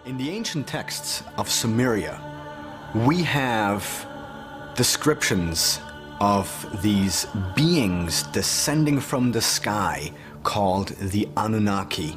In the ancient texts of Sumeria, we have descriptions of these beings descending from the sky called the Anunnaki.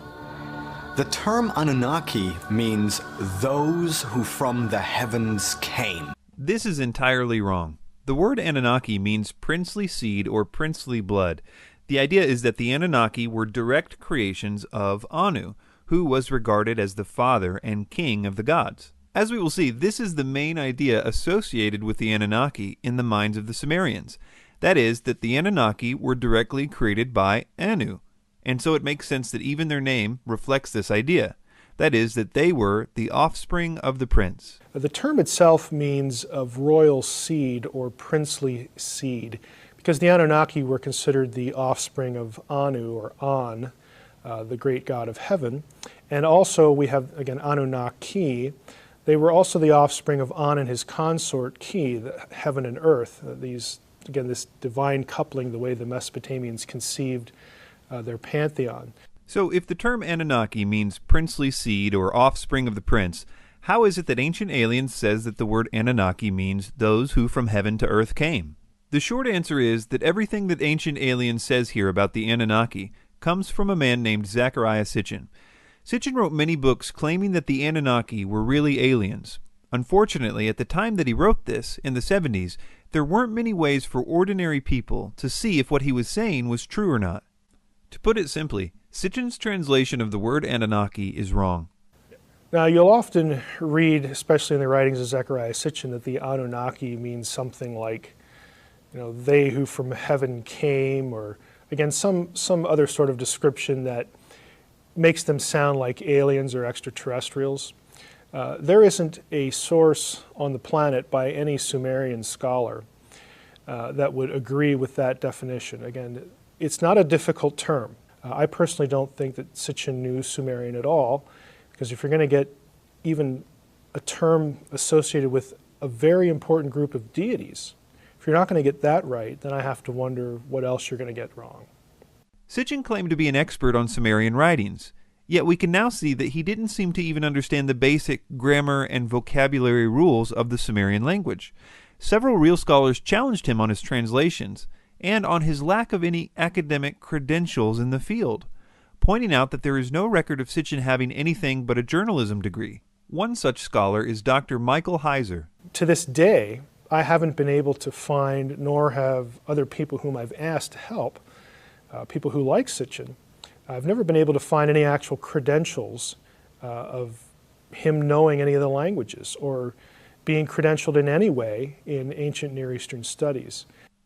The term Anunnaki means those who from the heavens came. This is entirely wrong. The word Anunnaki means princely seed or princely blood. The idea is that the Anunnaki were direct creations of Anu, who was regarded as the father and king of the gods. As we will see, this is the main idea associated with the Anunnaki in the minds of the Sumerians. That is, that the Anunnaki were directly created by Anu, and so it makes sense that even their name reflects this idea. That is, that they were the offspring of the prince. The term itself means of royal seed or princely seed, because the Anunnaki were considered the offspring of Anu or An, the great god of heaven. And also we have, again, Anunnaki. They were also the offspring of An and his consort Ki, the heaven and earth. This divine coupling, the way the Mesopotamians conceived their pantheon. So if the term Anunnaki means princely seed or offspring of the prince, how is it that Ancient Aliens says that the word Anunnaki means those who from heaven to earth came? The short answer is that everything that Ancient Aliens says here about the Anunnaki comes from a man named Zecharia Sitchin. Sitchin wrote many books claiming that the Anunnaki were really aliens. Unfortunately, at the time that he wrote this, in the 70s, there weren't many ways for ordinary people to see if what he was saying was true or not. To put it simply, Sitchin's translation of the word Anunnaki is wrong. Now, you'll often read, especially in the writings of Zecharia Sitchin, that the Anunnaki means something like, they who from heaven came, or again, some other sort of description that makes them sound like aliens or extraterrestrials. There isn't a source on the planet by any Sumerian scholar that would agree with that definition. Again, it's not a difficult term. I personally don't think that Sitchin knew Sumerian at all, because if you're going to get even a term associated with a very important group of deities, if you're not going to get that right, then I have to wonder what else you're going to get wrong. Sitchin claimed to be an expert on Sumerian writings, yet we can now see that he didn't seem to even understand the basic grammar and vocabulary rules of the Sumerian language. Several real scholars challenged him on his translations and on his lack of any academic credentials in the field, pointing out that there is no record of Sitchin having anything but a journalism degree. One such scholar is Dr. Michael Heiser. To this day, I haven't been able to find, nor have other people whom I've asked to help, people who like Sitchin, I've never been able to find any actual credentials of him knowing any of the languages or being credentialed in any way in ancient Near Eastern studies.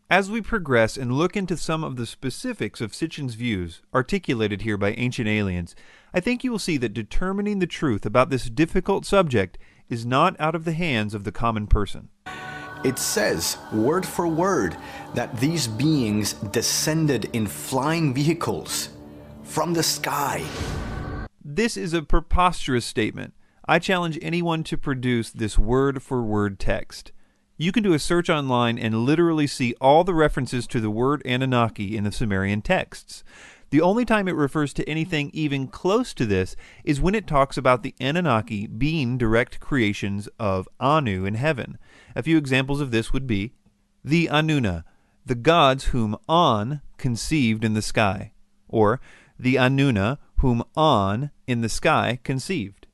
As we progress and look into some of the specifics of Sitchin's views, articulated here by Ancient Aliens, I think you will see that determining the truth about this difficult subject is not out of the hands of the common person. It says, word for word, that these beings descended in flying vehicles from the sky. This is a preposterous statement. I challenge anyone to produce this word-for-word text. You can do a search online and literally see all the references to the word Anunnaki in the Sumerian texts. The only time it refers to anything even close to this is when it talks about the Anunnaki being direct creations of Anu in heaven. A few examples of this would be the Anunna, the gods whom An conceived in the sky, or the Anunna whom An in the sky conceived.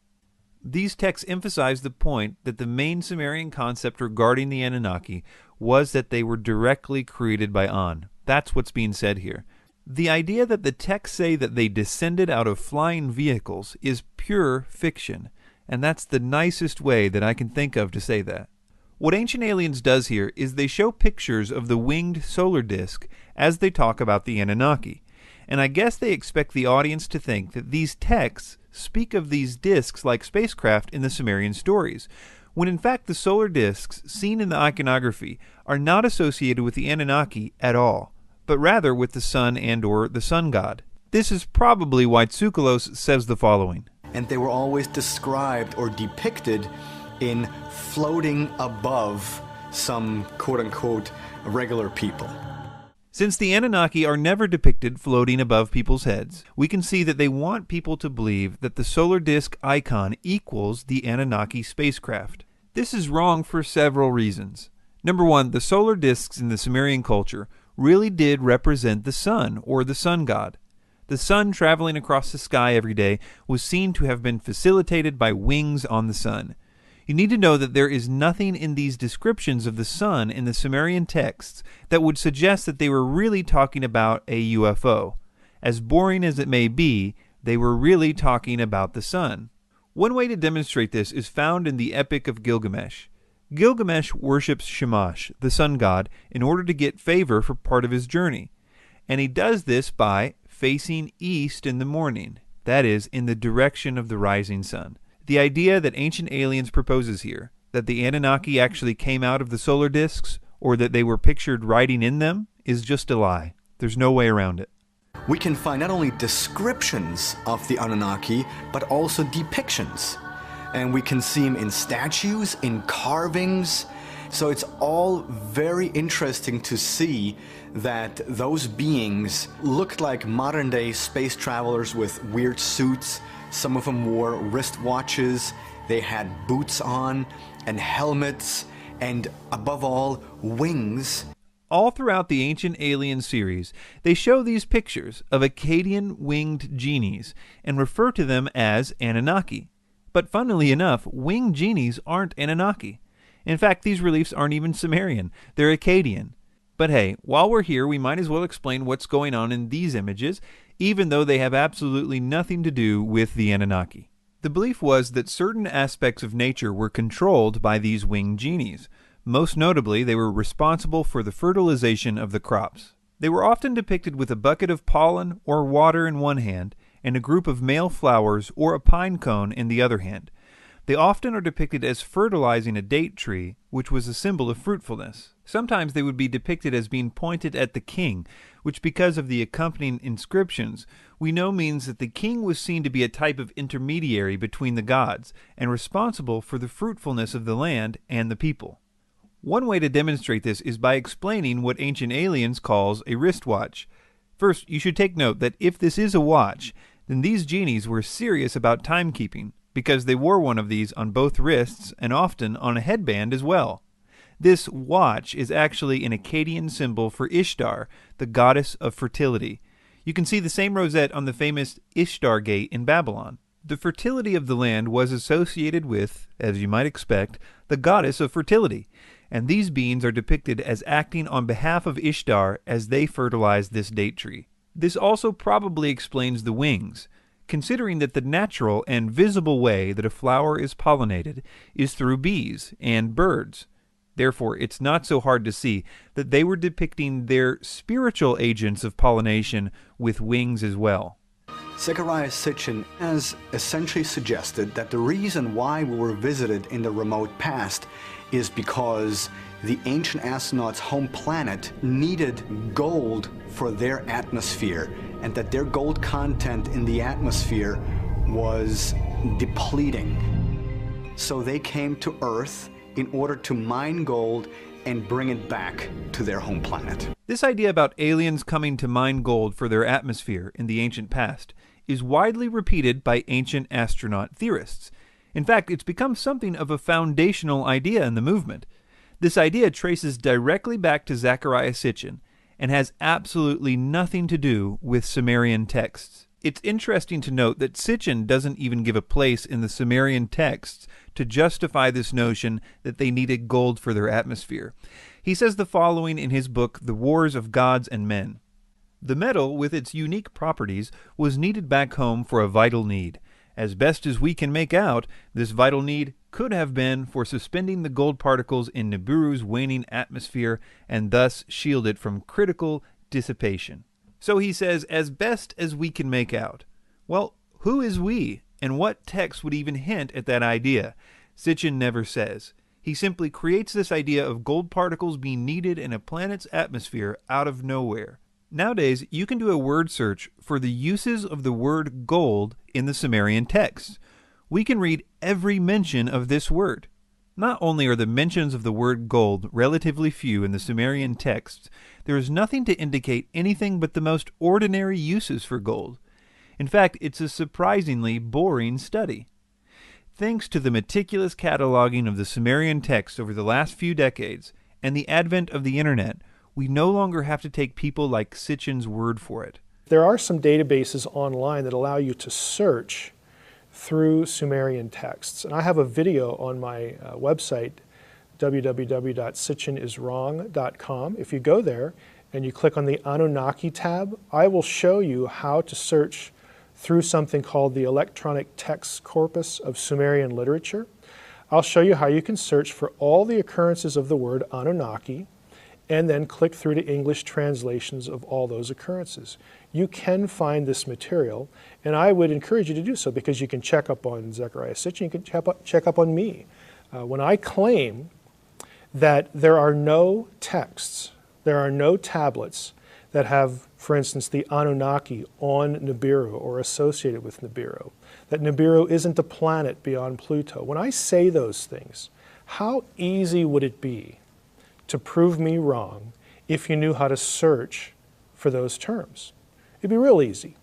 These texts emphasize the point that the main Sumerian concept regarding the Anunnaki was that they were directly created by An. That's what's being said here. The idea that the texts say that they descended out of flying vehicles is pure fiction, and that's the nicest way that I can think of to say that. What Ancient Aliens does here is they show pictures of the winged solar disk as they talk about the Anunnaki, and I guess they expect the audience to think that these texts speak of these disks like spacecraft in the Sumerian stories, when in fact the solar disks seen in the iconography are not associated with the Anunnaki at all, but rather with the sun and or the sun god. This is probably why Tsoukalos says the following. And they were always described or depicted in floating above some quote-unquote regular people. Since the Anunnaki are never depicted floating above people's heads, we can see that they want people to believe that the solar disk icon equals the Anunnaki spacecraft. This is wrong for several reasons. Number one, the solar disks in the Sumerian culture really did represent the sun, or the sun god. The sun traveling across the sky every day was seen to have been facilitated by wings on the sun. You need to know that there is nothing in these descriptions of the sun in the Sumerian texts that would suggest that they were really talking about a UFO. As boring as it may be, they were really talking about the sun. One way to demonstrate this is found in the Epic of Gilgamesh. Gilgamesh worships Shamash, the sun god, in order to get favor for part of his journey. And he does this by facing east in the morning, that is, in the direction of the rising sun. The idea that Ancient Aliens proposes here, that the Anunnaki actually came out of the solar disks, or that they were pictured riding in them, is just a lie. There's no way around it. We can find not only descriptions of the Anunnaki, but also depictions. And we can see them in statues, in carvings. So it's all very interesting to see that those beings looked like modern-day space travelers with weird suits. Some of them wore wristwatches, they had boots on, and helmets, and above all, wings. All throughout the Ancient Alien series, they show these pictures of Akkadian winged genies and refer to them as Anunnaki. But funnily enough, winged genies aren't Anunnaki. In fact, these reliefs aren't even Sumerian, they're Akkadian. But hey, while we're here, we might as well explain what's going on in these images, even though they have absolutely nothing to do with the Anunnaki. The belief was that certain aspects of nature were controlled by these winged genies. Most notably, they were responsible for the fertilization of the crops. They were often depicted with a bucket of pollen or water in one hand, and a group of male flowers or a pine cone in the other hand. They often are depicted as fertilizing a date tree, which was a symbol of fruitfulness. Sometimes they would be depicted as being pointed at the king, which, because of the accompanying inscriptions, we know means that the king was seen to be a type of intermediary between the gods and responsible for the fruitfulness of the land and the people. One way to demonstrate this is by explaining what Ancient Aliens calls a wristwatch. First, you should take note that if this is a watch, then these genies were serious about timekeeping, because they wore one of these on both wrists and often on a headband as well. This watch is actually an Akkadian symbol for Ishtar, the goddess of fertility. You can see the same rosette on the famous Ishtar Gate in Babylon. The fertility of the land was associated with, as you might expect, the goddess of fertility, and these beings are depicted as acting on behalf of Ishtar as they fertilize this date tree. This also probably explains the wings, considering that the natural and visible way that a flower is pollinated is through bees and birds. Therefore, it's not so hard to see that they were depicting their spiritual agents of pollination with wings as well. Zecharia Sitchin has essentially suggested that the reason why we were visited in the remote past is because the ancient astronauts' home planet needed gold for their atmosphere, and that their gold content in the atmosphere was depleting. So they came to Earth in order to mine gold and bring it back to their home planet. This idea about aliens coming to mine gold for their atmosphere in the ancient past is widely repeated by ancient astronaut theorists. In fact, it's become something of a foundational idea in the movement. This idea traces directly back to Zecharia Sitchin and has absolutely nothing to do with Sumerian texts. It's interesting to note that Sitchin doesn't even give a place in the Sumerian texts to justify this notion that they needed gold for their atmosphere. He says the following in his book, The Wars of Gods and Men. The metal, with its unique properties, was needed back home for a vital need. As best as we can make out, this vital need could have been for suspending the gold particles in Nibiru's waning atmosphere and thus shield it from critical dissipation. So he says, as best as we can make out. Well, who is we, and what text would even hint at that idea? Sitchin never says. He simply creates this idea of gold particles being needed in a planet's atmosphere out of nowhere. Nowadays, you can do a word search for the uses of the word gold in the Sumerian texts. We can read every mention of this word. Not only are the mentions of the word gold relatively few in the Sumerian texts, there is nothing to indicate anything but the most ordinary uses for gold. In fact, it's a surprisingly boring study. Thanks to the meticulous cataloging of the Sumerian texts over the last few decades and the advent of the internet, we no longer have to take people like Sitchin's word for it. There are some databases online that allow you to search through Sumerian texts. And I have a video on my website, www.sitchiniswrong.com. If you go there and you click on the Anunnaki tab, I will show you how to search through something called the Electronic Text Corpus of Sumerian Literature. I'll show you how you can search for all the occurrences of the word Anunnaki and then click through to English translations of all those occurrences. You can find this material, and I would encourage you to do so because you can check up on Zecharia Sitchin, you can check up on me. When I claim that there are no texts, there are no tablets that have, for instance, the Anunnaki on Nibiru or associated with Nibiru, that Nibiru isn't a planet beyond Pluto. When I say those things, how easy would it be to prove me wrong if you knew how to search for those terms? It'd be real easy.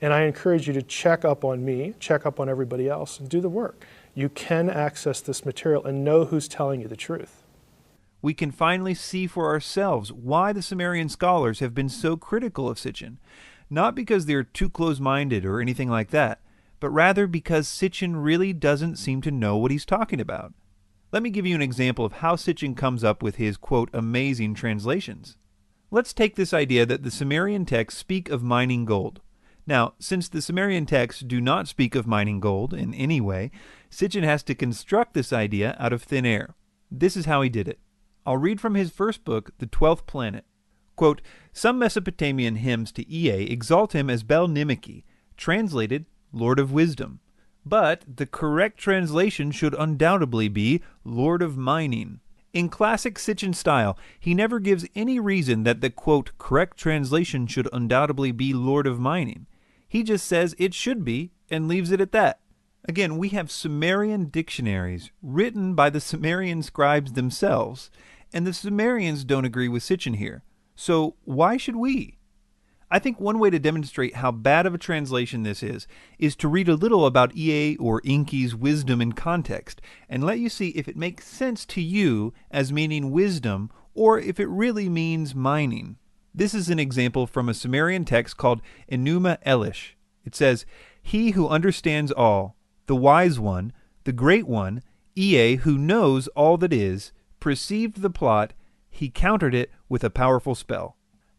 And I encourage you to check up on me, check up on everybody else, and do the work. You can access this material and know who's telling you the truth. We can finally see for ourselves why the Sumerian scholars have been so critical of Sitchin, not because they're too close-minded or anything like that, but rather because Sitchin really doesn't seem to know what he's talking about. Let me give you an example of how Sitchin comes up with his, quote, amazing translations. Let's take this idea that the Sumerian texts speak of mining gold. Now, since the Sumerian texts do not speak of mining gold in any way, Sitchin has to construct this idea out of thin air. This is how he did it. I'll read from his first book, The 12th Planet. Quote, some Mesopotamian hymns to Ea exalt him as Bel-Nimeki, translated Lord of Wisdom. But the correct translation should undoubtedly be Lord of Mining. In classic Sitchin style, he never gives any reason that the, quote, correct translation should undoubtedly be Lord of Mining. He just says it should be and leaves it at that. Again, we have Sumerian dictionaries written by the Sumerian scribes themselves, and the Sumerians don't agree with Sitchin here. So why should we? I think one way to demonstrate how bad of a translation this is to read a little about Ea or Enki's wisdom in context, and let you see if it makes sense to you as meaning wisdom, or if it really means mining. This is an example from a Sumerian text called Enuma Elish. It says, he who understands all, the wise one, the great one, Ea who knows all that is, perceived the plot, he countered it with a powerful spell.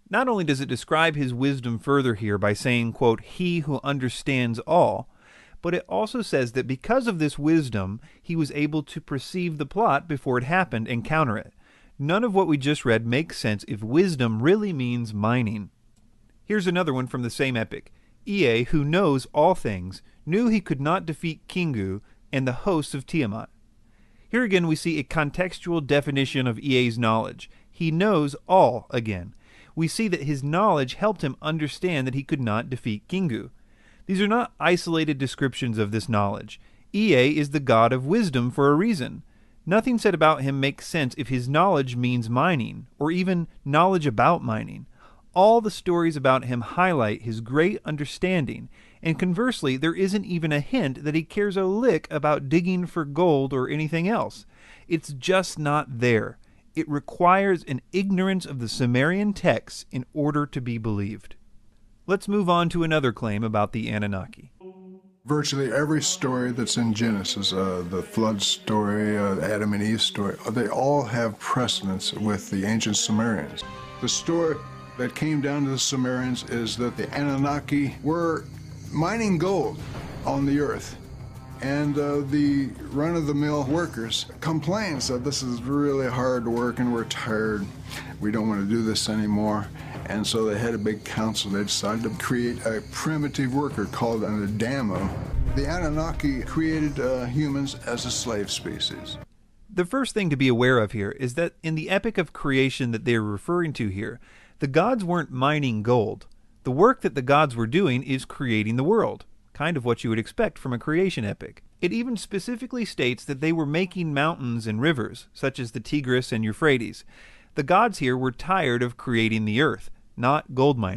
Not only does it describe his wisdom further here by saying, quote, he who understands all, but it also says that because of this wisdom, he was able to perceive the plot before it happened and counter it. None of what we just read makes sense if wisdom really means mining. Here's another one from the same epic. Ea, who knows all things, knew he could not defeat Kingu and the hosts of Tiamat. Here again we see a contextual definition of Ea's knowledge. He knows all again. We see that his knowledge helped him understand that he could not defeat Kingu. These are not isolated descriptions of this knowledge. Ea is the god of wisdom for a reason. Nothing said about him makes sense if his knowledge means mining, or even knowledge about mining. All the stories about him highlight his great understanding, and conversely, there isn't even a hint that he cares a lick about digging for gold or anything else. It's just not there. It requires an ignorance of the Sumerian texts in order to be believed. Let's move on to another claim about the Anunnaki. Virtually every story that's in Genesis, the flood story, Adam and Eve story, they all have precedence with the ancient Sumerians. The story that came down to the Sumerians is that the Anunnaki were mining gold on the earth. And the run-of-the-mill workers complained, said this is really hard work and we're tired. We don't want to do this anymore. And so they had a big council. They decided to create a primitive worker called an Adamo. The Anunnaki created humans as a slave species. The first thing to be aware of here is that in the epic of creation that they're referring to here, the gods weren't mining gold. The work that the gods were doing is creating the world. Kind of what you would expect from a creation epic. It even specifically states that they were making mountains and rivers, such as the Tigris and Euphrates. The gods here were tired of creating the earth, not gold mining.